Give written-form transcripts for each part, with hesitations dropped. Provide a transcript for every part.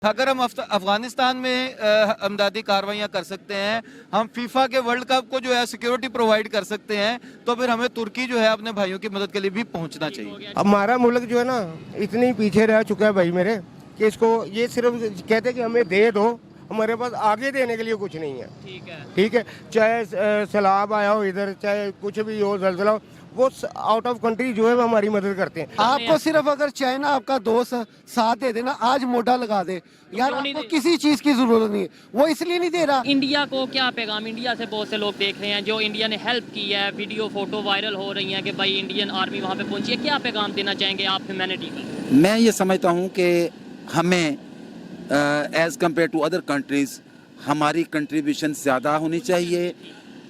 اگر ہم افغانستان میں امدادی کارروائیاں کر سکتے ہیں, ہم فیفا کے ورلڈ کپ کو جو ہے سیکیورٹی پرووائڈ کر سکتے ہیں, تو پھر ہمیں ترکی جو ہے اپنے بھائیوں کی مدد کے لیے بھی پہنچنا چاہیے. ہمارا ملک جو ہے نا اتنی پیچھے رہ چکا ہے بھائی میرے, کہ اس کو یہ صرف کہتے ہیں کہ ہمیں دے دو, ہمارے پاس آگے دینے کے لیے کچھ نہیں ہے. ٹھیک ہے, چاہے سیلاب آیا ہو ادھر, چاہے کچھ بھی ہو, زلزلہ ہو, وہ آؤٹ آف کنٹری جو ہے وہ ہماری مدد کرتے ہیں. آپ کو صرف اگر چائنا آپ کا دوست ساتھ دے دینا, آج موڈا لگا دے یار, آپ کو کسی چیز کی ضرورت نہیں ہے, وہ اس لیے نہیں دے رہا. انڈیا کو کیا پیغام, انڈیا سے بہت سے لوگ دیکھ رہے ہیں جو انڈیا نے ہیلپ کی ہے, ویڈیو فوٹو وائرل ہو رہی ہیں کہ بھائی انڈین آرمی وہاں پہ پہنچی ہے, کیا پیغام دینا چاہیں گے آپ ہیومینٹی کو؟ میں یہ سمجھتا ہوں کہ ہمیں as compare to other countries ہماری کنٹریبیوشن زیادہ ہونی چاہیے.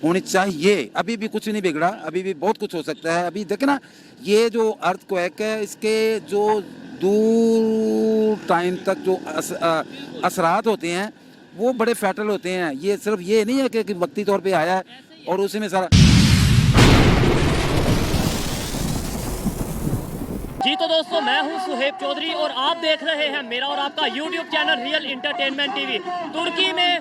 ابھی بھی کچھ نہیں بگڑا, ابھی بھی بہت کچھ ہو سکتا ہے. ابھی دیکھیں نا, یہ جو ارتھ کویک ہے, اس کے جو دور ٹائم تک جو اثرات ہوتے ہیں وہ بڑے فیٹل ہوتے ہیں. یہ صرف یہ نہیں ہے کہ وقتی طور پہ آیا ہے اور اسی میں سارا. جی تو دوستو, میں ہوں سہیب چودھری اور آپ دیکھ رہے ہیں میرا اور آپ کا YouTube channel real entertainment T V. ترکی میں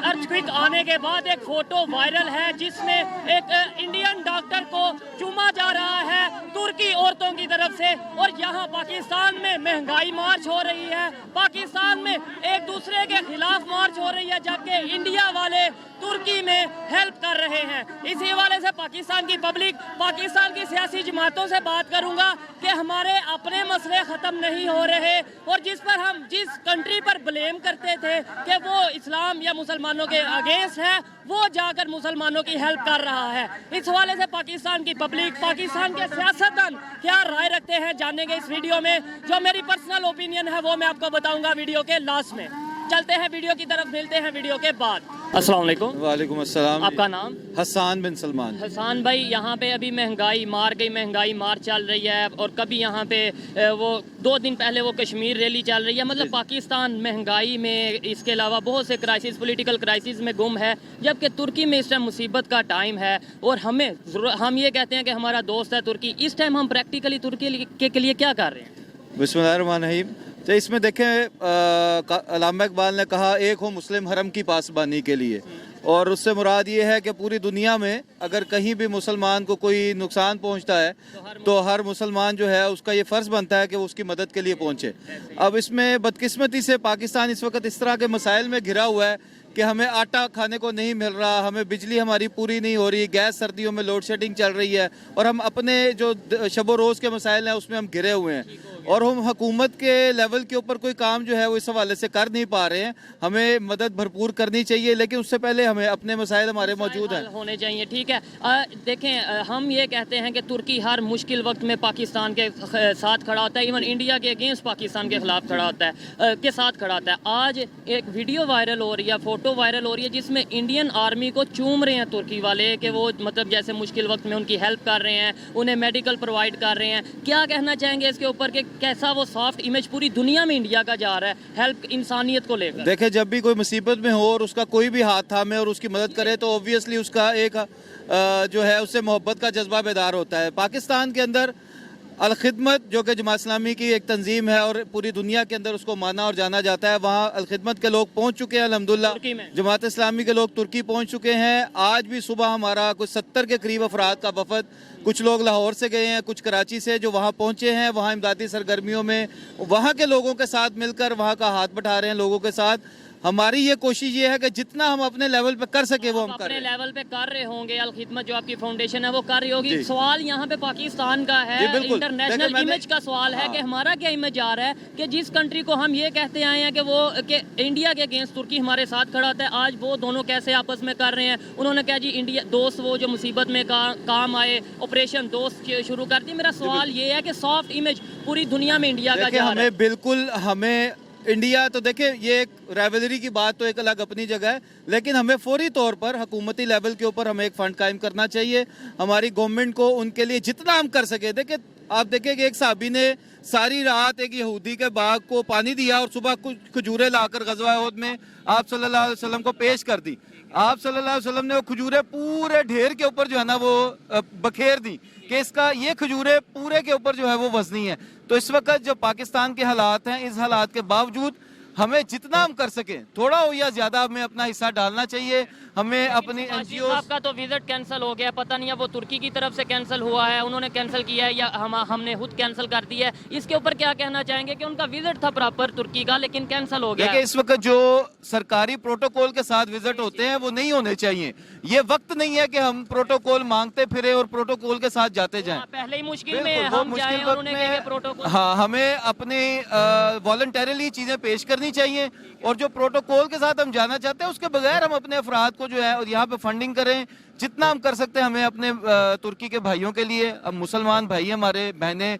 ارتھکویک آنے کے بعد ایک فوٹو وائرل ہے جس میں ایک انڈین ڈاکٹر کو چوما جا رہا ہے ترکی عورتوں کی طرف سے, اور یہاں پاکستان میں مہنگائی مارچ ہو رہی ہے, پاکستان میں ایک دوسرے کے خلاف مارچ ہو رہی ہے, جبکہ انڈیا والے ترکی میں ہیلپ کر رہے ہیں. اسی حوالے سے پاکستان کی پبلک, پاکستان کی سیاسی جماعتوں سے بات کروں گا کہ ہمارے اپنے مسئلے ختم نہیں ہو رہے, اور جس پر ہم جس کنٹری پر بلیم کرتے تھے کہ وہ اسلام یا مسلمانوں کے اگینسٹ ہے, وہ جا کر مسلمانوں کی ہیلپ کر رہا ہے. اس حوالے سے پاکستان کی پبلک, پاکستان کے سیاستدان کیا رائے رکھتے ہیں جانیں گے اس ویڈیو میں. جو میری پرسنل اوپینین ہے وہ میں آپ کو بتاؤں گا ویڈیو کے لاسٹ میں. چلتے ہیں ویڈیو کی طرف, ملتے ہیں ویڈیو کے بعد. السلام علیکم. وعلیکم السلام. آپ کا نام؟ حسان بن سلمان. حسان بھائی, یہاں پہ ابھی مہنگائی مار گئی, مہنگائی مار چل رہی ہے, اور کبھی یہاں پہ وہ 2 دن پہلے وہ کشمیر ریلی چل رہی ہے. مطلب پاکستان مہنگائی میں, اس کے علاوہ بہت سے کرائسس, پولیٹیکل کرائسس میں گم ہے, جبکہ ترکی میں اس ٹائم مصیبت کا ٹائم ہے. اور ہم یہ کہتے ہیں کہ ہمارا دوست ہے ترکی, اس ٹائم ہم پریکٹیکلی ترکی کے لیے کیا کر رہے ہیں؟ بسم اللہ الرحمن الرحیم. تو اس میں دیکھیں, علامہ اقبال نے کہا ایک ہو مسلم حرم کی پاسبانی کے لیے, اور اس سے مراد یہ ہے کہ پوری دنیا میں اگر کہیں بھی مسلمان کو کوئی نقصان پہنچتا ہے تو ہر مسلمان جو ہے اس کا یہ فرض بنتا ہے کہ وہ اس کی مدد کے لیے پہنچے. اب اس میں بدقسمتی سے پاکستان اس وقت اس طرح کے مسائل میں گھرا ہوا ہے کہ ہمیں آٹا کھانے کو نہیں مل رہا, ہمیں بجلی ہماری پوری نہیں ہو رہی, گیس سردیوں میں لوڈ شیڈنگ چل رہی ہے, اور ہم اپنے جو شب و روز کے مسائل ہیں اس میں ہم گھرے ہوئے ہیں, اور ہم حکومت کے لیول کے اوپر کوئی کام جو ہے وہ اس حوالے سے کر نہیں پا رہے ہیں. ہمیں مدد بھرپور کرنی چاہیے, لیکن اس سے پہلے ہمیں اپنے مسائل ہمارے موجود ہیں ہونے چاہیے. ٹھیک ہے, دیکھیں ہم یہ کہتے ہیں کہ ترکی ہر مشکل وقت میں پاکستان کے ساتھ کھڑا ہوتا ہے, ایون انڈیا کے اگینسٹ پاکستان کے خلاف کھڑا ہوتا ہے, کے ساتھ کھڑا ہوتا ہے. آج ایک ویڈیو وائرل ہو رہی ہے, فوٹو وائرل ہو رہی ہے, جس میں انڈین آرمی کو چوم رہے ہیں ترکی والے کہ وہ مطلب جیسے مشکل وقت میں ان کی ہیلپ کر رہے ہیں, انہیں میڈیکل پرووائڈ کر رہے ہیں. کیا کہنا چاہیں گے اس کے اوپر کہ کیسا وہ سافٹ امیج پوری دنیا میں انڈیا کا جا رہا ہے ہیلپ انسانیت کو لے کر؟ دیکھیں, جب بھی کوئی مصیبت میں ہو اور اس کا کوئی بھی ہاتھ تھامے اور اس کی مدد کرے تو اوبویسلی اس کا ایک جو ہے اس سے محبت کا جذبہ بیدار ہوتا ہے. پاکستان کے اندر الخدمت جو کہ جماعت اسلامی کی ایک تنظیم ہے اور پوری دنیا کے اندر اس کو مانا اور جانا جاتا ہے, وہاں الخدمت کے لوگ پہنچ چکے ہیں الحمدللہ. جماعت اسلامی کے لوگ ترکی پہنچ چکے ہیں. آج بھی صبح ہمارا کچھ 70 کے قریب افراد کا وفد, کچھ لوگ لاہور سے گئے ہیں, کچھ کراچی سے, جو وہاں پہنچے ہیں, وہاں امدادی سرگرمیوں میں وہاں کے لوگوں کے ساتھ مل کر وہاں کا ہاتھ بٹھا رہے ہیں لوگوں کے ساتھ. ہماری یہ کوشش یہ ہے کہ جتنا ہم اپنے لیول پہ کر سکے وہ ہم کر رہے ہیں. اپنے لیول پہ کر رہے ہوں گے, الخدمت جو آپ کی فاؤنڈیشن ہے وہ کر رہی ہوگی. سوال یہاں پہ پاکستان کا ہے, انٹرنیشنل امیج کا سوال ہے کہ ہمارا کیا امیج آ رہا ہے کہ جس کنٹری کو ہم یہ کہتے آئے ہیں کہ وہ کہ انڈیا کے اگینسٹ ترکی ہمارے ساتھ کھڑا ہوتا ہے, آج وہ دونوں کیسے آپس میں کر رہے ہیں. انہوں نے کہا جی انڈیا دوست وہ جو مصیبت میں کام آئے, آپریشن دوست شروع کر دی. میرا سوال یہ ہے کہ سافٹ امیج پوری دنیا میں انڈیا کا جا رہا ہے. بالکل ہمیں انڈیا تو دیکھیں, یہ ایک ریولری کی بات تو ایک الگ اپنی جگہ ہے, لیکن ہمیں فوری طور پر حکومتی لیول کے اوپر ہمیں ایک فنڈ قائم کرنا چاہیے. ہماری گورنمنٹ کو ان کے لیے جتنا ہم کر سکے. دیکھیں, آپ دیکھیں کہ ایک صحابی نے ساری رات ایک یہودی کے باغ کو پانی دیا اور صبح کچھ کھجوریں لا کر غزوہ احد میں آپ صلی اللہ علیہ وسلم کو پیش کر دی. آپ صلی اللہ علیہ وسلم نے وہ کھجوریں پورے ڈھیر کے اوپر جو ہے نا وہ بکھیر دی کہ اس کا یہ کھجوریں پورے کے اوپر جو ہے وہ وزنی ہے. تو اس وقت جو پاکستان کے حالات ہیں, اس حالات کے باوجود हमें जितना हम कर सकें, थोड़ा हो या ज्यादा, हमें अपना हिस्सा डालना चाहिए। हमें अपनी मुबाशिर NGO साहब का तो विजिट कैंसिल हो गया, पता नहीं है वो तुर्की की तरफ से कैंसिल हुआ है, उन्होंने कैंसिल किया है या हमने खुद कैंसिल कर दिया है, इसके ऊपर क्या कहना चाहेंगे कि उनका विजिट था प्रॉपर तुर्की का लेकिन कैंसिल हो गया? देखिए, इस वक्त जो सरकारी प्रोटोकॉल के साथ विजिट होते हैं वो नहीं होने चाहिए। ये वक्त नहीं है कि हम प्रोटोकॉल मांगते फिरे और प्रोटोकॉल के साथ जाते जाएं। पहले ही मुश्किल में बिल्कुल, वो हम जाएं मुश्किल और वक्त उन्हें में- कहें प्रोटोकॉल। हाँ, हमें अपने वॉलंटरीली चीजें पेश करनी चाहिए, और जो प्रोटोकॉल के साथ हम जाना चाहते हैं उसके बगैर हम अपने अफराद को जो है और यहाँ पे फंडिंग करें। जितना हम कर सकते हैं हमें अपने तुर्की के भाइयों के लिए, अब मुसलमान भाई हमारे बहनें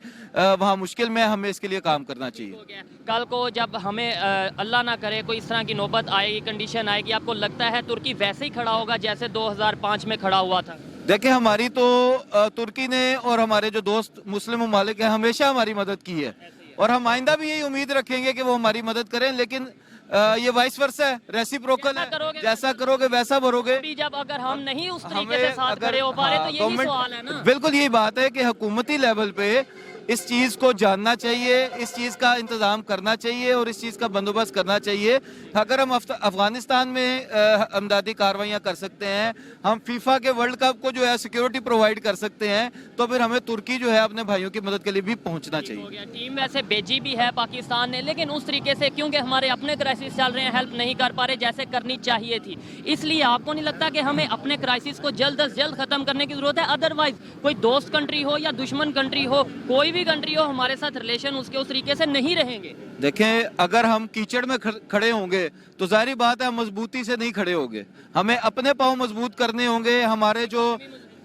वहाँ मुश्किल में, हमें इसके लिए काम करना चाहिए। हो गया। कल को जब हमें अल्लाह ना करे कोई इस तरह की नौबत आएगी, कंडीशन आएगी, आपको लगता है तुर्की वैसे ही खड़ा होगा जैसे 2005 में खड़ा हुआ था? देखिए, हमारी तो तुर्की ने और हमारे जो दोस्त मुस्लिम ममालिक हैं हमेशा हमारी मदद की है, और हम आइंदा भी यही उम्मीद रखेंगे कि वो हमारी मदद करें। लेकिन ये वाइस वर्सा है, रेसिप्रोकल है, जैसा करोगे वैसा भरोगे। अभी जब अगर हम नहीं उस तरीके हमें से साथ अगर- खड़े हो पा रहे हाँ, तो यही गवर्नमेंट- सवाल है ना। बिल्कुल यही बात है कि हुकूमती लेवल पे इस चीज को जानना चाहिए, इस चीज का इंतजाम करना चाहिए और इस चीज का बंदोबस्त करना चाहिए। अगर हम अफगानिस्तान में अमदादी कार्रवाइयाँ कर सकते हैं, हम फीफा के वर्ल्ड कप को जो है सिक्योरिटी प्रोवाइड कर सकते हैं, तो फिर हमें तुर्की जो है अपने भाइयों की मदद के लिए भी पहुंचना हो चाहिए। गया। टीम वैसे भेजी भी है पाकिस्तान ने, लेकिन उस तरीके से क्योंकि हमारे अपने क्राइसिस चल रहे हैं, हेल्प नहीं कर पा रहे जैसे करनी चाहिए थी। इसलिए आपको नहीं लगता कि हमें अपने क्राइसिस को जल्द से जल्द खत्म करने की जरूरत है? अदरवाइज कोई दोस्त कंट्री हो या दुश्मन कंट्री हो, कोई भी कंट्री हो, हमारे साथ रिलेशन उसके उस तरीके से नहीं रहेंगे। देखें, अगर हम कीचड़ में खड़े होंगे तो जाहिर बात है हम मजबूती से नहीं खड़े होंगे। हमें अपने पाँव मजबूत करने होंगे। हमारे जो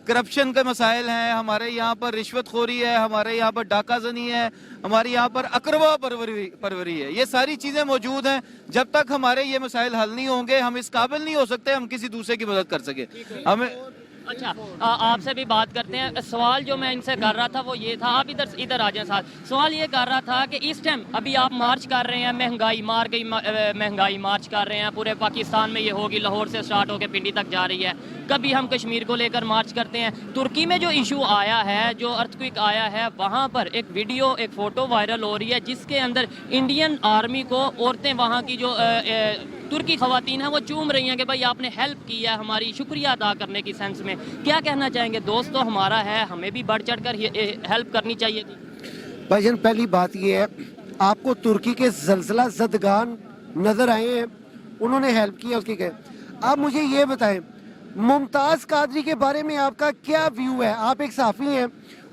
करप्शन के मसाइल हैं, हमारे यहाँ पर रिश्वतखोरी है, हमारे यहाँ पर डाका जनी है, हमारे यहाँ पर अकरवा परवरी है, ये सारी चीज़ें मौजूद हैं। जब तक हमारे ये मसाइल हल नहीं होंगे हम इस काबिल नहीं हो सकते हम किसी दूसरे की मदद कर सके। हमें अच्छा, आपसे भी बात करते हैं। सवाल जो मैं इनसे कर रहा था वो ये था, आप इधर आ जाएं साथ। सवाल ये कर रहा था कि इस टाइम अभी आप मार्च कर रहे हैं, महंगाई मार गई, महंगाई मार्च कर रहे हैं, पूरे पाकिस्तान में ये होगी, लाहौर से स्टार्ट होकर पिंडी तक जा रही है। कभी हम कश्मीर को लेकर मार्च करते हैं। तुर्की में जो इशू आया है, जो अर्थक्वेक आया है, वहाँ पर एक वीडियो, एक फ़ोटो वायरल हो रही है जिसके अंदर इंडियन आर्मी को औरतें, वहाँ की जो तुर्की खवातीन हैं वो चूम रही हैं कि भाई आपने हेल्प की है, हमारी शुक्रिया अदा करने की सेंस में। क्या कहना चाहेंगे? दोस्त तो हमारा है, हमें भी बढ़ चढ़ कर हेल्प करनी चाहिए थी। भाईजान, पहली बात ये है, आपको तुर्की के ज़लज़ला ज़दगान नज़र आए हैं, उन्होंने हेल्प की है उसकी क्या? आप मुझे ये बताएं, मुमताज़ कादरी के बारे में आपका क्या व्यू है? आप एक साफ़ी हैं,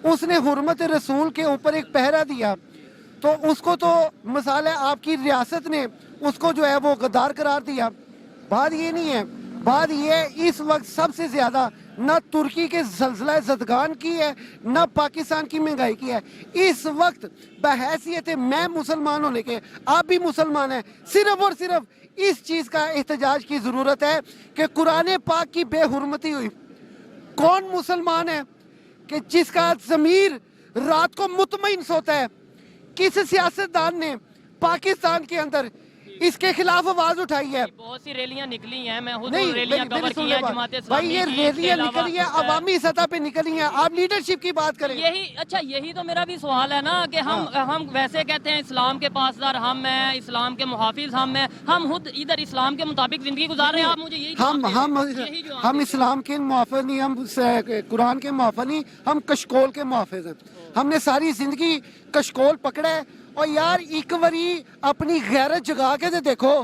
उसने हुर्मत रसूल के ऊपर एक पहरा दिया, तो उसको तो मिसाल है आपकी रियासत ने उसको जो है वो गद्दार करार दिया। बात ये नहीं है, बात ये है इस वक्त सबसे ज़्यादा ना तुर्की के ज़लज़ला ज़दगान की है, ना पाकिस्तान की महंगाई की है। इस वक्त बहैसियत मैं मुसलमान होने के, आप भी मुसलमान हैं, सिर्फ और सिर्फ इस चीज़ का एहतजाज की ज़रूरत है कि कुरान पाक की बेहुरमती हुई। कौन मुसलमान है कि जिसका ज़मीर रात को मुतमईन सोता है? किस सियासतदान ने पाकिस्तान के अंदर इसके खिलाफ आवाज उठाई है? बहुत सी रैलियां निकली हैं, मैं खुद नहीं, रैलियां कवर की है, जमात भाई ये इस्लामी की, रैलियां इसके निकली है, अलावा अवामी सतह पे निकली है। आप लीडरशिप की बात करें। यही तो मेरा भी सवाल है ना कि हम वैसे कहते हैं इस्लाम के पासदार हम हैं, इस्लाम के मुहाफिज हम हैं, हम खुद इधर इस्लाम के मुताबिक जिंदगी गुजार रहे हैं। आप मुझे यही हम इस्लाम के मुआफिज नहीं, हम कुरान के मुआफिज नहीं, हम कशकोल के मुआफिज हैं। हमने सारी जिंदगी कशकोल पकड़ा है। और यार एक बारी अपनी गैरत जगा के देखो,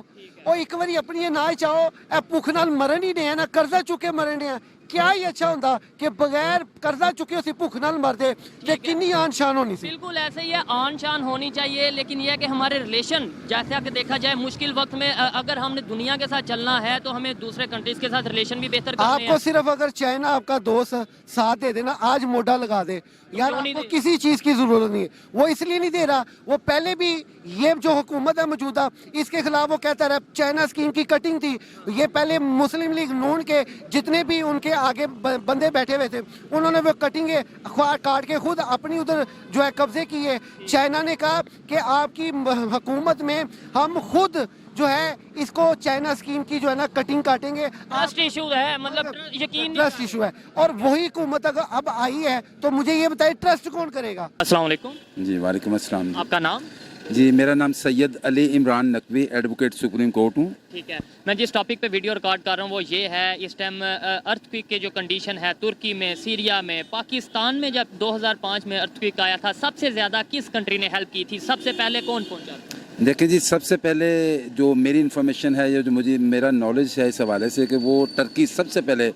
और एक बारी अपनी ना चाहो ए भुख नाल मरन ही नहीं है, ना कर्जा चुके मरन है। क्या ही अच्छा होंदा कि बगैर कर्जा चुके उसी भुख नाल मरदे, ते कितनी आन शान होनी सी। बिल्कुल ऐसे ही है, आन शान होनी चाहिए। लेकिन यह है कि हमारे रिलेशन जैसा कि देखा जाए मुश्किल वक्त में अगर हमने दुनिया के साथ चलना है तो हमें दूसरे कंट्रीज के साथ रिलेशन भी बेहतर करने हैं। आपको सिर्फ अगर चाइना आपका दोस्त साथ दे देना, आज मोटा लगा दे यार, आपको किसी चीज की जरूरत नहीं है। वो इसलिए नहीं दे रहा, वो पहले भी ये जो हुकूमत है मौजूदा, इसके खिलाफ वो कहता रहा चाइना स्कीम की कटिंग थी। ये पहले मुस्लिम लीग नून के जितने भी उनके आगे बंदे बैठे हुए थे, उन्होंने वो कटिंगे काट के खुद अपनी उधर जो है कब्जे किए। चाइना ने कहा कि आपकी हुकूमत में हम खुद जो है इसको चाइना स्कीम की जो है ना कटिंग काटेंगे। ट्रस्ट इशू है, मतलब यकीन ट्रस्ट इशू है। और वही हुकूमत अगर अब आई है तो मुझे ये बताइए ट्रस्ट कौन करेगा? अस्सलाम वालेकुम जी वालेकुम अस्सलाम। आपका नाम? जी, मेरा नाम Syed Ali Imran Naqvi, advocate supreme court हूँ। ठीक है, मैं जिस टॉपिक पे वीडियो रिकॉर्ड कर रहा हूँ वो ये है, इस टाइम अर्थक्वेक के जो कंडीशन है तुर्की में, सीरिया में, पाकिस्तान में जब 2005 में अर्थक्वेक आया था, सबसे ज़्यादा किस कंट्री ने हेल्प की थी, सबसे पहले कौन पहुँचा? देखिए जी, सबसे पहले जो मेरी इन्फॉर्मेशन है, ये जो मुझे मेरा नॉलेज है इस हवाले से, कि वो टर्की सबसे पहले,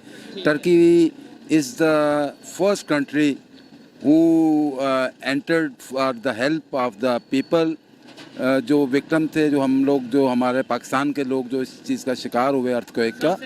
Turkey is the first country who entered for the help of the people, जो विक्टिम थे, जो हम लोग, जो हमारे पाकिस्तान के लोग जो इस चीज़ का शिकार हुए अर्थक्वेक का,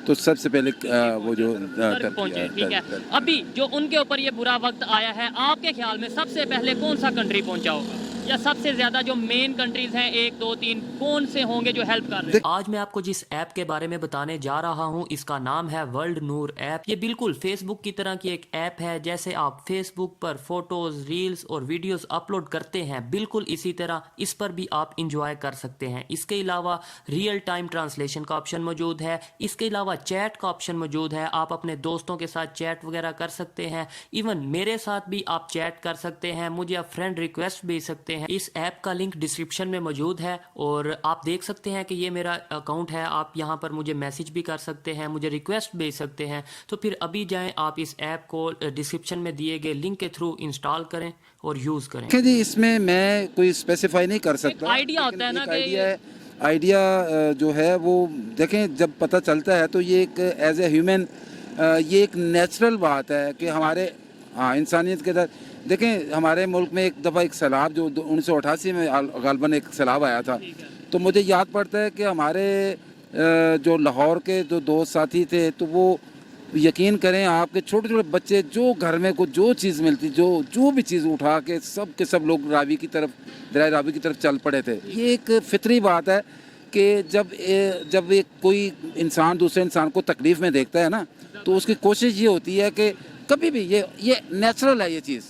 तो सबसे पहले वो जो पहुंचे। ठीक है, अभी जो उनके ऊपर ये बुरा वक्त आया है, आपके ख्याल में सबसे पहले कौन सा कंट्री पहुंचा होगा, या सबसे ज्यादा जो मेन कंट्रीज हैं 1 2 3 कौन से होंगे जो हेल्प कर रहे हैं? आज मैं आपको जिस ऐप के बारे में बताने जा रहा हूं, इसका नाम है वर्ल्ड नूर ऐप। ये बिल्कुल फेसबुक की तरह की एक ऐप है। जैसे आप फेसबुक पर फोटोज, रील्स और वीडियोस अपलोड करते हैं, बिल्कुल इसी तरह इस पर भी आप इंजॉय कर सकते हैं। इसके अलावा रियल टाइम ट्रांसलेशन का ऑप्शन मौजूद है। इसके अलावा चैट का ऑप्शन मौजूद है। आप अपने दोस्तों के साथ चैट वगैरह कर सकते हैं। इवन मेरे साथ भी आप चैट कर सकते हैं, मुझे आप फ्रेंड रिक्वेस्ट भेज सकते हैं। इस ऐप का लिंक डिस्क्रिप्शन में मौजूद है और आप देख सकते हैं कि ये मेरा अकाउंट है। आप यहाँ पर मुझे मैसेज भी कर सकते हैं, मुझे रिक्वेस्ट भेज सकते हैं। तो फिर अभी जाएं, आप इस ऐप को डिस्क्रिप्शन में दिए गए लिंक के थ्रू इंस्टॉल करें और यूज़ करें। जी, इसमें मैं कोई स्पेसिफाई नहीं कर सकता। आइडिया होता है ना कि आइडिया जो है वो देखें, जब पता चलता है तो ये एक एज ए ह्यूमन, ये एक नेचुरल बात है कि हमारे इंसानियत के तहत देखें, हमारे मुल्क में एक दफ़ा एक सैलाब जो 1988 में गालबन एक सैलाब आया था, तो मुझे याद पड़ता है कि हमारे जो लाहौर के जो दोस्त साथी थे, तो वो यकीन करें आपके छोटे छोटे बच्चे जो घर में को जो चीज़ मिलती, जो भी चीज़ उठा के सब लोग रावी की तरफ, दरिया रावी की तरफ चल पड़े थे। ये एक फितरी बात है कि जब एक कोई इंसान दूसरे इंसान को तकलीफ़ में देखता है ना, तो उसकी कोशिश ये होती है कि कभी भी ये नेचुरल है ये चीज़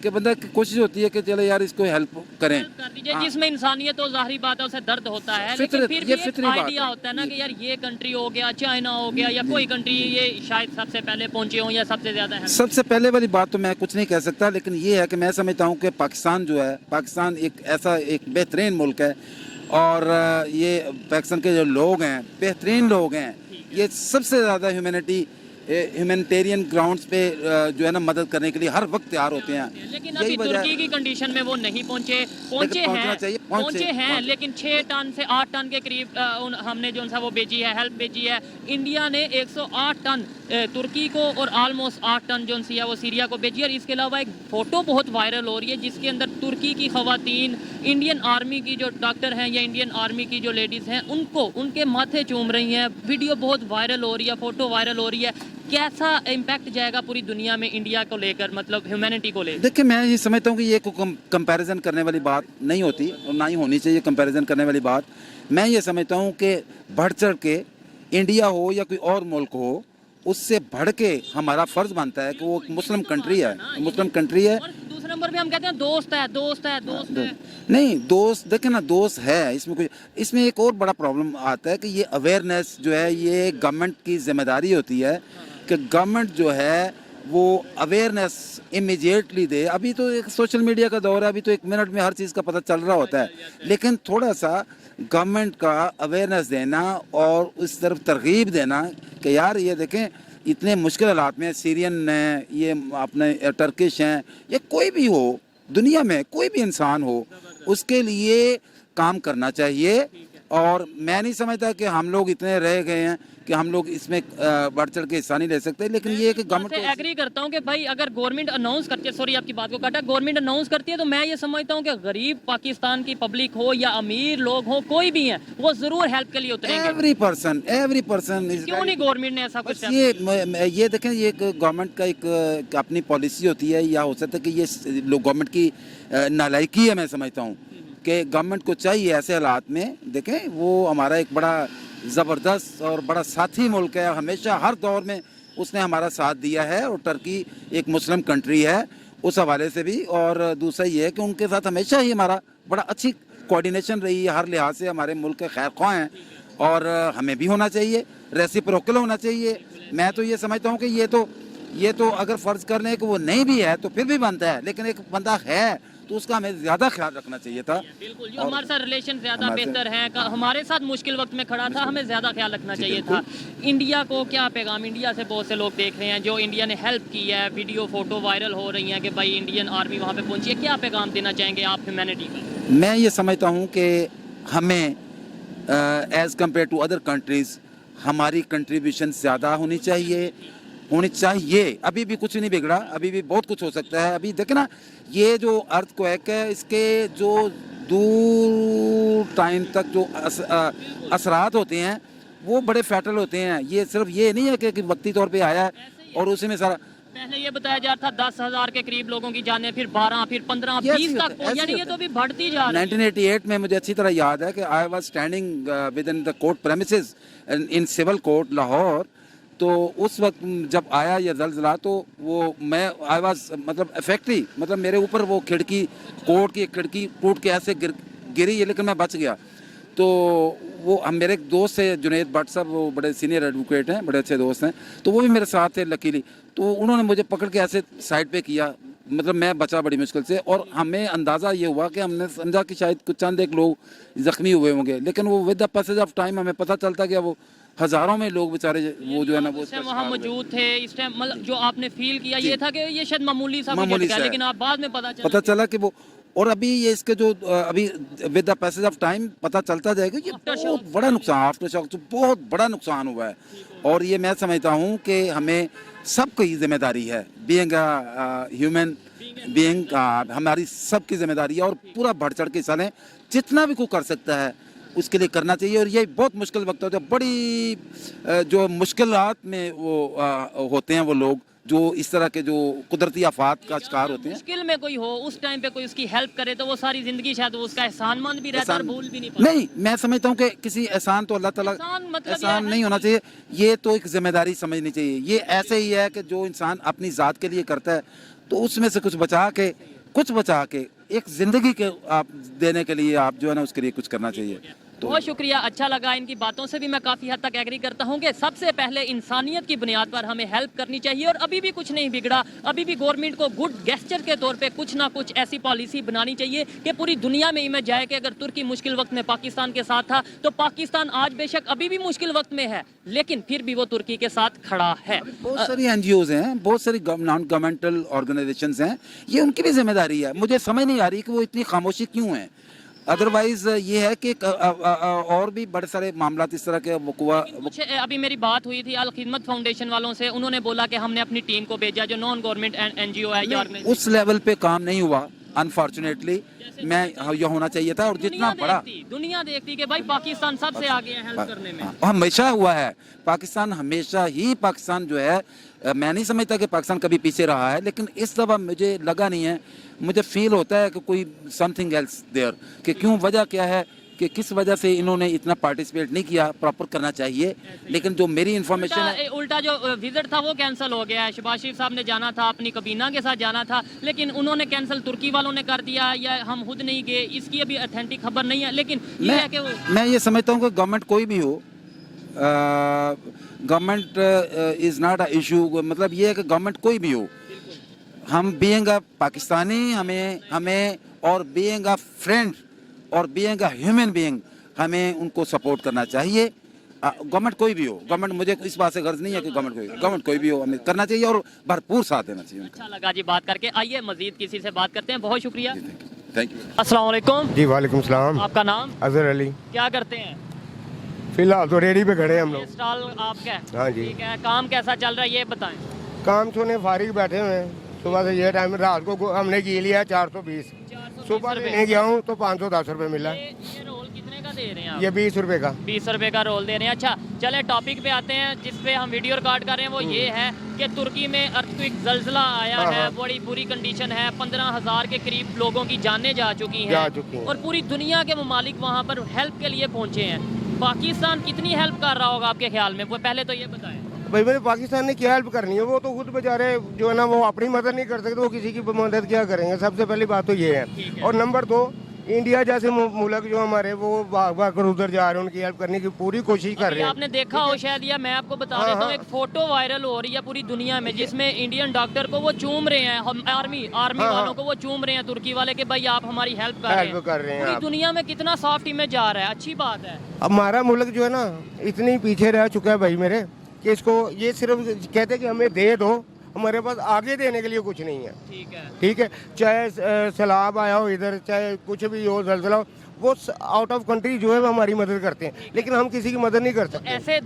कि बंदा की कोशिश होती है कि चलो यार इसको हेल्प करें। कर दीजिए, जिसमें इंसानियत तो जाहिर बात है, उसे दर्द होता है, लेकिन फिर भी एक आइडिया होता है ना कि यार ये कंट्री हो गया, चाइना हो गया, या कोई कंट्री ये शायद सबसे पहले पहुंचे हों या सबसे ज़्यादा है। सबसे पहले वाली बात तो मैं कुछ नहीं कह सकता, लेकिन ये है कि मैं समझता हूँ कि पाकिस्तान जो है, पाकिस्तान एक ऐसा एक बेहतरीन मुल्क है, और ये पाकिस्तान के जो लोग हैं बेहतरीन लोग हैं। ये सबसे ज़्यादा ह्यूमैनिटेरियन ग्राउंड्स पे जो है ना मदद करने के लिए हर वक्त तैयार होते हैं। लेकिन अभी तुर्की की कंडीशन में वो नहीं पहुंचे हैं, लेकिन 6 टन से 8 टन के करीब हमने जो सा वो भेजी है, हेल्प भेजी है। इंडिया ने 108 टन तुर्की को और ऑलमोस्ट 8 टन जो सी है वो सीरिया को भेजी है। और इसके अलावा एक फ़ोटो बहुत वायरल हो रही है जिसके अंदर तुर्की की ख़वातीन इंडियन आर्मी की जो डॉक्टर हैं या इंडियन आर्मी की जो लेडीज़ हैं उनके माथे चूम रही हैं। वीडियो बहुत वायरल हो रही है, फ़ोटो वायरल हो रही है। कैसा इम्पैक्ट जाएगा पूरी दुनिया में इंडिया को लेकर, मतलब ह्यूमैनिटी को लेकर? देखिए, मैं ये समझता हूँ कि ये कोई कंपैरिजन करने वाली बात नहीं होती और ना ही होनी चाहिए कंपैरिजन करने वाली बात। मैं ये समझता हूँ कि बढ़ चढ़ के इंडिया हो या कोई और मुल्क हो, उससे बढ़ के हमारा फ़र्ज बनता है कि वो मुस्लिम कंट्री है, मुस्लिम कंट्री है। दूसरे नंबर पे हम कहते हैं दोस्त है। नहीं, दोस्त देखें ना, दोस्त है। इसमें एक और बड़ा प्रॉब्लम आता है कि ये अवेयरनेस जो है, ये गवर्नमेंट की जिम्मेदारी होती है कि गवर्नमेंट जो है वो अवेयरनेस इमीडिएटली दे। अभी तो एक सोशल मीडिया का दौर है, अभी तो 1 मिनट में हर चीज़ का पता चल रहा होता है, लेकिन थोड़ा सा गवर्नमेंट का अवेयरनेस देना और उस तरफ तरगीब देना कि यार ये देखें इतने मुश्किल हालात में सीरियन हैं, ये अपने टर्किश हैं, या कोई भी हो दुनिया में, कोई भी इंसान हो, उसके लिए काम करना चाहिए। और मैं नहीं समझता कि हम लोग इतने रह गए हैं कि हम लोग इसमें बढ़ चढ़ के हिस्सा नहीं ले सकते। लेकिन ये कि गवर्नमेंट से एग्री करता हूँ कि भाई अगर गवर्नमेंट अनाउंस करती है, सॉरी आपकी बात को काटा, गवर्नमेंट अनाउंस करती है तो मैं ये समझता हूँ कि गरीब पाकिस्तान की पब्लिक हो या अमीर लोग हो, कोई भी है, वो जरूर हेल्प के लिए उतरेंगे। एवरी पर्सन क्यों नहीं गवर्नमेंट ने ऐसा कुछ? ये देखें, ये गवर्नमेंट का एक अपनी पॉलिसी होती है, या हो सकता है कि ये लोग गवर्नमेंट की नालायकी है। मैं समझता हूँ कि गवर्नमेंट को चाहिए ऐसे हालात में, देखें वो हमारा एक बड़ा ज़बरदस्त और बड़ा साथी मुल्क है, हमेशा हर दौर में उसने हमारा साथ दिया है, और टर्की एक मुस्लिम कंट्री है उस हवाले से भी। और दूसरा ये है कि उनके साथ हमेशा ही हमारा बड़ा अच्छी कोऑर्डिनेशन रही है, हर लिहाज से हमारे मुल्क के खैर ख्वाह हैं, और हमें भी होना चाहिए, रेसिप्रोकल होना चाहिए। मैं तो ये समझता हूँ कि ये तो अगर फ़र्ज़ कर लें कि वो नहीं भी है तो फिर भी बनता है, लेकिन एक बंदा है तो उसका हमें ज़्यादा ख्याल रखना चाहिए था। बिल्कुल, जो हमारे साथ रिलेशन ज़्यादा बेहतर हैं, हमारे साथ मुश्किल वक्त में खड़ा था, हमें ज़्यादा ख्याल रखना चाहिए था। इंडिया को क्या पैगाम, इंडिया से बहुत से लोग देख रहे हैं, जो इंडिया ने हेल्प की है, वीडियो फोटो वायरल हो रही हैं कि भाई इंडियन आर्मी वहाँ पे पहुँची है, क्या पैगाम देना चाहेंगे आप ह्यूमैनिटी का? मैं ये समझता हूँ कि हमें as compare to other countries हमारी कंट्रीब्यूशन ज़्यादा होनी चाहिए। अभी भी कुछ नहीं बिगड़ा, अभी भी बहुत कुछ हो सकता है। अभी देखे ना, ये जो अर्थक्वेक है, इसके जो दूर टाइम तक जो असरात होते हैं वो बड़े फैटल होते हैं। ये सिर्फ ये नहीं है कि वक्ती तौर पे आया है और उसी में सारा। पहले ये बताया जा रहा था 10,000 के करीब लोगों की जाने, फिर 12, फिर 15, 20 तक, यानी ये तो भी बढ़ती जा रही है। 1988 में मुझे अच्छी तरह याद है कि I was standing within the court premises in civil court Lahore. तो उस वक्त जब आया ये ज़लज़ला तो वो मैं आई वाज मतलब इफेक्टली, मतलब मेरे ऊपर वो खिड़की, कोर्ट की खिड़की टूट के ऐसे गिरी है, लेकिन मैं बच गया। तो वो हम मेरे एक दोस्त है जुनैद भट्ट साहब, वो बड़े सीनियर एडवोकेट हैं, बड़े अच्छे दोस्त हैं, तो वो भी मेरे साथ थे लकीली। तो उन्होंने मुझे पकड़ के ऐसे साइड पे किया, मतलब मैं बचा बड़ी मुश्किल से। और हमें अंदाज़ा ये हुआ कि हमने समझा कि शायद कुछ चंद एक लोग ज़ख्मी हुए होंगे, लेकिन वो with the passage of time हमें पता चलता गया वो हज़ारों में लोग बेचारे वो जो है ना वो वहाँ मौजूद थे इस टाइम। मतलब जो आपने फील किया ये था कि ये शायद मामूली सा है, लेकिन आप बाद में पता चला कि वो। और अभी ये इसके जो अभी with the passage of time पता चलता जाएगा ये बहुत बड़ा नुकसान, आफ्टर शॉक तो बहुत बड़ा नुकसान हुआ है। और ये मैं समझता हूँ कि हमें सबकी जिम्मेदारी है, बीइंग ह्यूमन बीइंग, हमारी सबकी जिम्मेदारी है और पूरा बढ़ चढ़ के हिस्सा लें, जितना भी कोई कर सकता है उसके लिए करना चाहिए। और ये बहुत मुश्किल वक्त होता है, बड़ी जो मुश्किलात में वो होते हैं वो लोग जो इस तरह के जो कुदरती आफात का शिकार होते हैं। मुश्किल में कोई हो उस टाइम पे कोई उसकी हेल्प करे तो वो सारी जिंदगी शायद उसका एहसानमंद भी रहता है और भूल भी नहीं पाता। नहीं, मैं समझता हूँ कि किसी एहसान तो अल्लाह ताला एहसान नहीं होना चाहिए, ये तो एक जिम्मेदारी समझनी चाहिए। ये ऐसे ही है कि जो इंसान अपनी ज़ात के लिए करता है तो उसमें से कुछ बचा के एक ज़िंदगी के आप देने के लिए आप जो है ना उसके लिए कुछ करना चाहिए। बहुत शुक्रिया, अच्छा लगा। इनकी बातों से भी मैं काफ़ी हद तक एग्री करता हूँ कि सबसे पहले इंसानियत की बुनियाद पर हमें हेल्प करनी चाहिए। और अभी भी कुछ नहीं बिगड़ा, अभी भी गवर्नमेंट को गुड गेस्चर के तौर पे कुछ ना कुछ ऐसी पॉलिसी बनानी चाहिए कि पूरी दुनिया में इमेज जाए कि अगर तुर्की मुश्किल वक्त में पाकिस्तान के साथ था तो पाकिस्तान आज बेशक अभी भी मुश्किल वक्त में है, लेकिन फिर भी वो तुर्की के साथ खड़ा है। बहुत सारी NGOs हैं, बहुत सारी नॉन गवर्नमेंटल ऑर्गेनाइजेशंस हैं, ये उनकी भी जिम्मेदारी है। मुझे समझ नहीं आ रही कि वो इतनी खामोशी क्यों है। अदरवाइज ये है कि और भी बड़े सारे मामला इस तरह के अभी मेरी बात हुई थी अल खिदमत फाउंडेशन वालों से, उन्होंने बोला कि हमने अपनी टीम को भेजा जो नॉन गवर्नमेंट NGO है या उस लेवल पे काम नहीं हुआ अनफॉर्चुनेटली। मैं ये होना चाहिए था। और जितना बड़ा दुनिया देखती कि भाई पाकिस्तान सबसे आगे है हेल्प करने में, हमेशा हुआ है पाकिस्तान, हमेशा ही पाकिस्तान जो है, मैं नहीं समझता कि पाकिस्तान कभी पीछे रहा है, लेकिन इस दफ़ा मुझे लगा नहीं है। मुझे फील होता है कि कोई समथिंग एल्स देयर, कि क्यों, वजह क्या है कि किस वजह से इन्होंने इतना पार्टिसिपेट नहीं किया, प्रॉपर करना चाहिए। लेकिन जो मेरी इन्फॉर्मेशन है, उल्टा जो विजिट था वो कैंसिल हो गया है। शहबाज शरीफ साहब ने जाना था, अपनी कबीना के साथ जाना था, लेकिन उन्होंने कैंसिल तुर्की वालों ने कर दिया या हम खुद नहीं गए, इसकी अभी ऑथेंटिक खबर नहीं है। लेकिन ये है कि मैं ये समझता हूँ कि गवर्नमेंट कोई भी हो, government is not a issue. मतलब ये है कि गवर्नमेंट कोई भी हो, हम बीइंग अ पाकिस्तानी, हमें और बीइंग अ फ्रेंड और बीइंग अ ह्यूमन बीइंग हमें उनको सपोर्ट करना चाहिए। गवर्नमेंट कोई भी हो, गवर्नमेंट, मुझे इस बात से गर्ज नहीं है कि गवर्नमेंट कोई भी हो, हमें करना चाहिए और भरपूर साथ देना चाहिए। अच्छा लगा जी बात करके। आइए मजीद किसी से बात करते हैं। बहुत शुक्रिया। Thank you. अस्सलाम वालेकुम। जी वालेकुम सलाम। आपका नाम? अजहर अली। क्या करते हैं? फिलहाल तो रेडी पे खड़े हैं हम लोग। स्टॉल आपका है? हाँ जी। ठीक है, काम कैसा चल रहा है ये बताएं। काम सोने फारिग बैठे हुए हैं, सुबह से ये टाइम, रात को हमने की लिया 420, सुबह लेने गया हूँ तो 510 रुपये मिला। ये रोल कितने का दे रहे हैं आप? ये 20 रुपये का। 20 रुपये का रोल दे रहे हैं। अच्छा चले टॉपिक पे आते हैं जिस पे हम वीडियो रिकॉर्ड कर रहे हैं, वो ये है कि तुर्की में अर्थक्वेक ज़लज़ला आया है, बड़ी बुरी कंडीशन है, 15,000 के करीब लोगों की जानें जा चुकी हैं और पूरी दुनिया के ममालिक वहाँ पर हेल्प के लिए पहुँचे हैं। पाकिस्तान कितनी हेल्प कर रहा होगा आपके ख्याल में, वो पहले तो ये बताएं। भाई मेरे पाकिस्तान ने क्या हेल्प करनी है, वो तो खुद बेचारे जो है ना वो अपनी मदद नहीं कर सकते, वो किसी की मदद क्या करेंगे। सबसे पहली बात तो ये है। और नंबर 2 इंडिया जैसे मुल्क जो हमारे वो भाग भाग कर उधर जा रहे हैं, उनकी हेल्प करने की पूरी कोशिश कर अभी रहे हैं। आपने देखा हो शायद, या मैं आपको बता हाँ, देता हूँ, हाँ। एक फोटो वायरल हो रही है पूरी दुनिया में जिसमें इंडियन डॉक्टर को वो चूम रहे हैं, हम आर्मी हाँ, वालों हाँ। को वो चूम रहे हैं तुर्की वाले कि भाई आप हमारी हेल्प कर रहे हैं। हेल्प कर रहे हैं पूरी आप। दुनिया में कितना सॉफ्ट इमेज जा रहा है, अच्छी बात है। हमारा मुल्क जो है ना इतनी पीछे रह चुका है भाई मेरे, कि इसको ये सिर्फ कहते हैं कि हमें दे दो, हमारे पास आगे देने के लिए कुछ नहीं है। ठीक है, ठीक है, चाहे सैलाब आया हो इधर, चाहे कुछ भी हो, जलजला हो, वो आउट ऑफ कंट्री जो है वो हमारी मदद करते हैं, लेकिन हम किसी की मदद नहीं कर सकते। ऐसे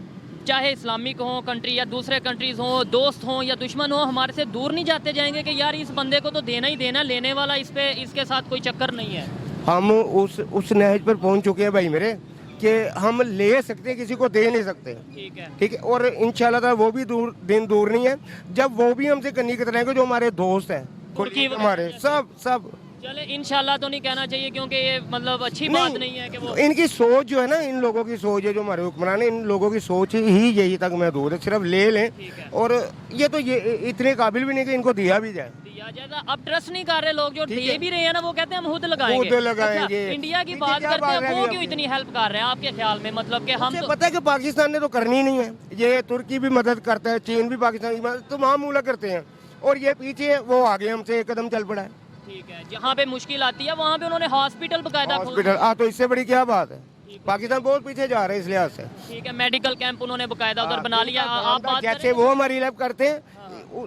चाहे इस्लामिक हो कंट्री या दूसरे कंट्रीज हो, दोस्त हो या दुश्मन हो, हमारे से दूर नहीं जाते जाएंगे कि यार इस बंदे को तो देना ही देना, लेने वाला इस पे इसके साथ कोई चक्कर नहीं है। हम उस नहज पर पहुंच चुके हैं भाई मेरे, कि हम ले सकते हैं, किसी को दे नहीं सकते। ठीक है, ठीक है, और इंशाल्लाह ताला वो भी दिन दूर नहीं है जब वो भी हमसे कन्नी कतराएंगे, जो हमारे दोस्त हैं तुर्की हमारे सब चले इंशाल्लाह तो नहीं कहना चाहिए क्योंकि ये मतलब अच्छी बात नहीं है कि वो इनकी सोच जो है ना, इन लोगों की सोच है जो हमारे हुक्मरान है, इन लोगों की सोच ही यही तक महदूद है, सिर्फ ले लें। ठीक है। और ये तो ये इतने काबिल भी नहीं कि इनको दिया भी जाए। दिया जाएगा। अब ट्रस्ट नहीं कर रहे लोग, जो ठीक दे है। भी रहे हैं ना वो कहते हैं हम खुद लगाएंगे। खुद लगाएंगे। अच्छा, इंडिया की ठीक है, बात क्या करते बात हैं, है वो अभी क्यों आपकी? इतनी हेल्प कर रहे हैं आपके ख्याल में? मतलब कि हम मुझे तो पता है कि पाकिस्तान ने तो करनी नहीं है, ये तुर्की भी मदद करता है, चीन भी पाकिस्तान की मदद, तमाम मुल्क करते हैं, और ये पीछे वो आगे हमसे एक कदम चल पड़ा है। ठीक है, जहाँ पे मुश्किल आती है वहाँ पे उन्होंने हॉस्पिटल बकायदा खोल हॉस्पिटल तो इससे बड़ी क्या बात है, पाकिस्तान बहुत पीछे जा रहा है इस लिहाज से। ठीक है, मेडिकल कैंप उन्होंने बकायदा उधर बना लिया। आप बात जैसे करें वो हमारी हेल्प करते हैं,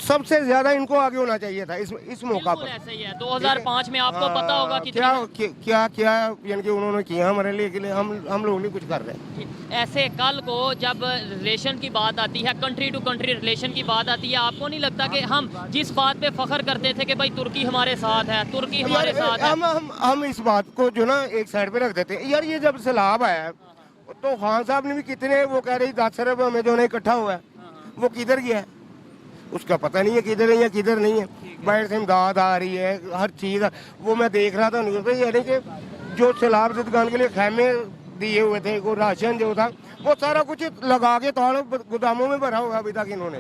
सबसे ज्यादा इनको आगे होना चाहिए था इस मौका बिल्कुल पर। ऐसे ही है। 2005 में आपको पता होगा कि क्या यानी कि उन्होंने किया हमारे लिए, के लिए हम लोग नहीं कुछ कर रहे। ऐसे कल को जब रिलेशन की बात आती है, कंट्री टू कंट्री रिलेशन की बात आती है, आपको नहीं लगता कि हम जिस बात पे फख्र करते थे कि भाई तुर्की हमारे साथ है, तुर्की हमारे साथ है, हम इस बात को जो ना एक साइड पे रख देते हैं। यार ये जब सैलाब आया है तो खान साहब ने भी कितने वो कह रही 10 अरब हमें जो है इकट्ठा हुआ है, वो किधर गया है उसका पता नहीं है, किधर है या किधर नहीं है। बाहर से इमदाद आ रही है, हर चीज़ वो मैं देख रहा था न्यूज़ पे, यानी कि जो सैलाब ज़दगान के लिए खैमे दिए हुए थे, वो राशन जो था वो सारा कुछ लगा के तालों गोदामों में भरा हुआ अभी तक इन्होंने,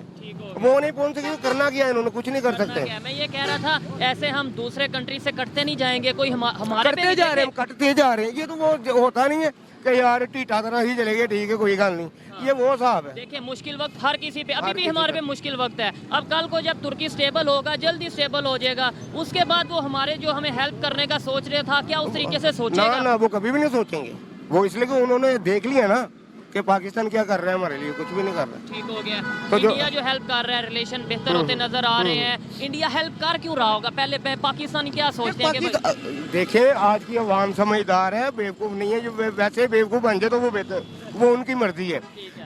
वो नहीं पहुंच सके। करना क्या है इन्होंने, कुछ नहीं कर सकते। मैं ये कह रहा था ऐसे हम दूसरे कंट्री से कटते नहीं जाएंगे, कोई हमारे पे करते भी जा रहे हैं, देखे। हम कटते जा रहे हैं। ये तो वो होता नहीं है कि यार टीटा तरह ही चलेंगे, ठीक है कोई गल नहीं, ये वो हिसाब है। देखिए मुश्किल वक्त हर किसी पे, अभी हर भी किसी हमारे पे। पे मुश्किल वक्त है। अब कल को जब तुर्की स्टेबल होगा, जल्दी स्टेबल हो जाएगा, उसके बाद वो हमारे जो हमें हेल्प करने का सोच रहे था, क्या उस तरीके से ना सोचेगा? ना, वो कभी भी नहीं सोचेंगे, वो इसलिए कि उन्होंने देख लिया ना कि पाकिस्तान क्या कर रहा है हमारे लिए, कुछ भी नहीं कर रहा। ठीक हो गया। तो जो- इंडिया जो हेल्प कर रहा है, रिलेशन बेहतर होते नजर आ रहे हैं। इंडिया हेल्प कर क्यों रहा होगा? पहले पाकिस्तान क्या सोचते हैं कि भाई देखिए आज की अवाम समझदार है, बेवकूफ़ नहीं है। जो वैसे बेवकूफ़ बन जाए तो वो बेहतर, वो उनकी मर्जी है।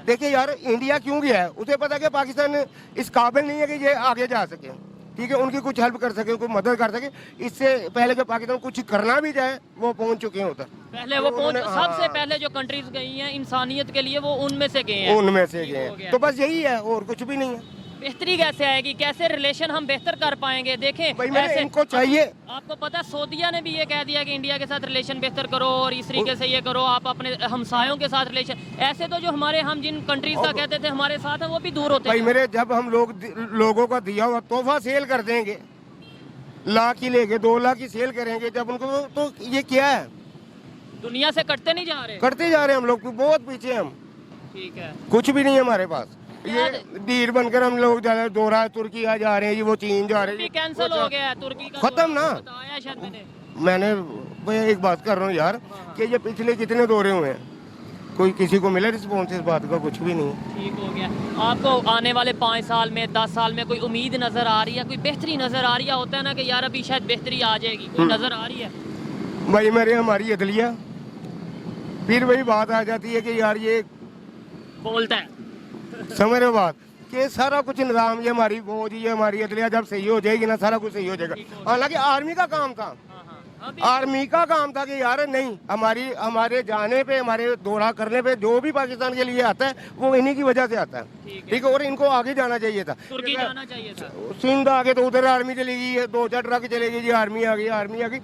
देखिए यार इंडिया क्यों गया है, उसे पता है कि पाकिस्तान इस काबिल नहीं है कि ये आगे जा सके, ठीक है, उनकी कुछ हेल्प कर सके, कोई मदद कर सके। इससे पहले कि पाकिस्तान कुछ करना भी जाए वो पहुंच चुके हैं उधर। पहले वो तो उन्होंने- सबसे हाँ। पहले जो कंट्रीज गई हैं इंसानियत के लिए, वो उनमें से गए हैं। उनमें से ठीक गए हो गया। हैं, तो बस यही है और कुछ भी नहीं है। बेहतरी कैसे आएगी, कैसे रिलेशन हम बेहतर कर पाएंगे? देखें भाई मेरे ऐसे इनको चाहिए, आपको पता है सऊदीया ने भी ये कह दिया कि इंडिया के साथ रिलेशन बेहतर करो और इस तरीके से ये करो, आप अपने हमसायों के साथ रिलेशन। ऐसे तो जो हमारे हम जिन कंट्रीज का कहते थे हमारे साथ है, वो भी दूर होते भाई हैं। मेरे जब हम लोगों का दिया हुआ तोहफा सेल कर देंगे, लाख की लेके 2 लाख की सेल करेंगे जब उनको, तो ये क्या है, दुनिया से कटते नहीं जा रहे। करते जा रहे हैं हम लोग, बहुत पीछे हैं हम, ठीक है, कुछ भी नहीं है हमारे पास। ये डीर बनकर हम लोग जा रहे हैं, दो राह तुर्की जा रहे हैं, ये वो चीन जा रहे हैं। कैंसिल हो गया है तुर्की का, खत्म ना। बताया शायद मैंने। मैंने भाई एक बात कर रहा हूँ यार, कि ये पिछले कितने दौरे हुए हैं, कोई किसी को मिला रिस्पॉन्स इस बात का, कुछ भी नहीं है। ठीक हो गया। आपको आने वाले 5 साल में, 10 साल में कोई उम्मीद नजर आ रही है, कोई बेहतरी नजर आ रही है? होता है ना कि यार अभी शायद बेहतरी आ जाएगी, कोई नजर आ रही है? भाई मेरे हमारी अदलिया, फिर वही बात आ जाती है कि यार ये बोलता है समझ रहे हो बात, कि सारा कुछ निज़ाम ये हमारी फौज, ये हमारी अदलिया जब सही हो जाएगी ना, सारा कुछ सही हो जाएगा। हालांकि आर्मी का काम था, आर्मी का काम था कि यार नहीं, हमारे जाने पे, हमारे दौरा करने पे जो भी पाकिस्तान के लिए आता है वो इन्हीं की वजह से आता है, ठीक है। और इनको आगे जाना चाहिए था, तुर्की जाना चाहिए था। सिंध आगे तो उधर आर्मी चली गई है, 2-4 ट्रक चले गई जी, आर्मी आ गई।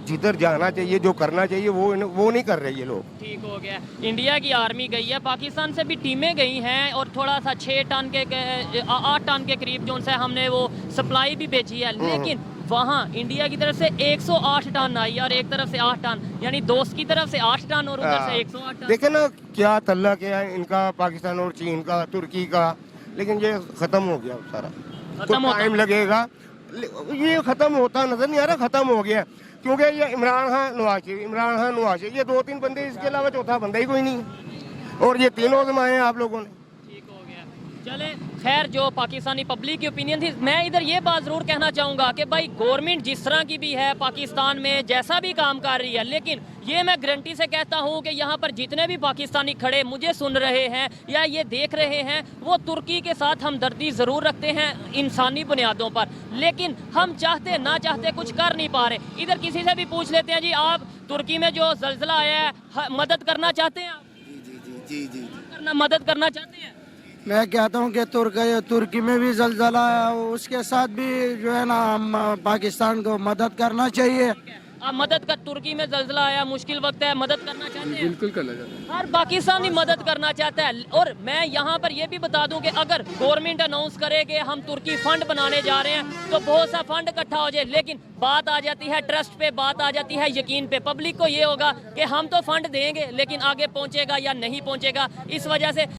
जिधर जाना चाहिए, जो करना चाहिए वो नहीं कर रहे ये लोग। ठीक हो गया। इंडिया की आर्मी गई है, पाकिस्तान से भी टीमें गई हैं और थोड़ा सा 6 टन के 8 टन के करीब जो से हमने वो सप्लाई भी भेजी है, लेकिन वहाँ इंडिया की तरफ से 108 टन आई और एक तरफ से 8 टन, यानी दोस्त की तरफ से 8 टन और उधर से 108 टन। देखे ना क्या तल्ला क्या है इनका, पाकिस्तान और चीन का, तुर्की का, लेकिन ये खत्म हो गया सारा। खत्म होता टाइम लगेगा, ये खत्म होता नजर नहीं आ रहा, खत्म हो गया। क्योंकि ये इमरान खान नवाज शरीफ, इमरान खान नवाज शरीफ, ये 2-3 बंदे, इसके अलावा चौथा बंदा ही कोई नहीं है। और ये तीनों जमाए हैं आप लोगों ने। ठीक हो गया। चले खैर, जो पाकिस्तानी पब्लिक की ओपिनियन थी, मैं इधर ये बात ज़रूर कहना चाहूँगा कि भाई गवर्नमेंट जिस तरह की भी है पाकिस्तान में, जैसा भी काम कर रही है, लेकिन ये मैं गारंटी से कहता हूँ कि यहाँ पर जितने भी पाकिस्तानी खड़े मुझे सुन रहे हैं या ये देख रहे हैं, वो तुर्की के साथ हमदर्दी ज़रूर रखते हैं इंसानी बुनियादों पर, लेकिन हम चाहते ना चाहते कुछ कर नहीं पा रहे। इधर किसी से भी पूछ लेते हैं, जी आप तुर्की में जो जल्जला आया है मदद करना चाहते हैं? आप मदद करना चाहते हैं? मैं कहता हूँ कि तुर्की में भी जल्जला है, उसके साथ भी जो है ना हम पाकिस्तान को मदद करना चाहिए। आप मदद कर, तुर्की में जल्जला आया, मुश्किल वक्त है, मदद करना चाहते हैं? बिल्कुल करना चाहते हैं। हर पाकिस्तानी मदद करना चाहता है। और मैं यहाँ पर ये भी बता दूं कि अगर गवर्नमेंट अनाउंस करे कि हम तुर्की फंड बनाने जा रहे हैं तो बहुत सा फंड इकट्ठा हो जाए, लेकिन बात आ जाती है ट्रस्ट पे, बात आ जाती है यकीन पे। पब्लिक को ये होगा कि हम तो फंड देंगे लेकिन आगे पहुँचेगा या नहीं पहुँचेगा, इस वजह से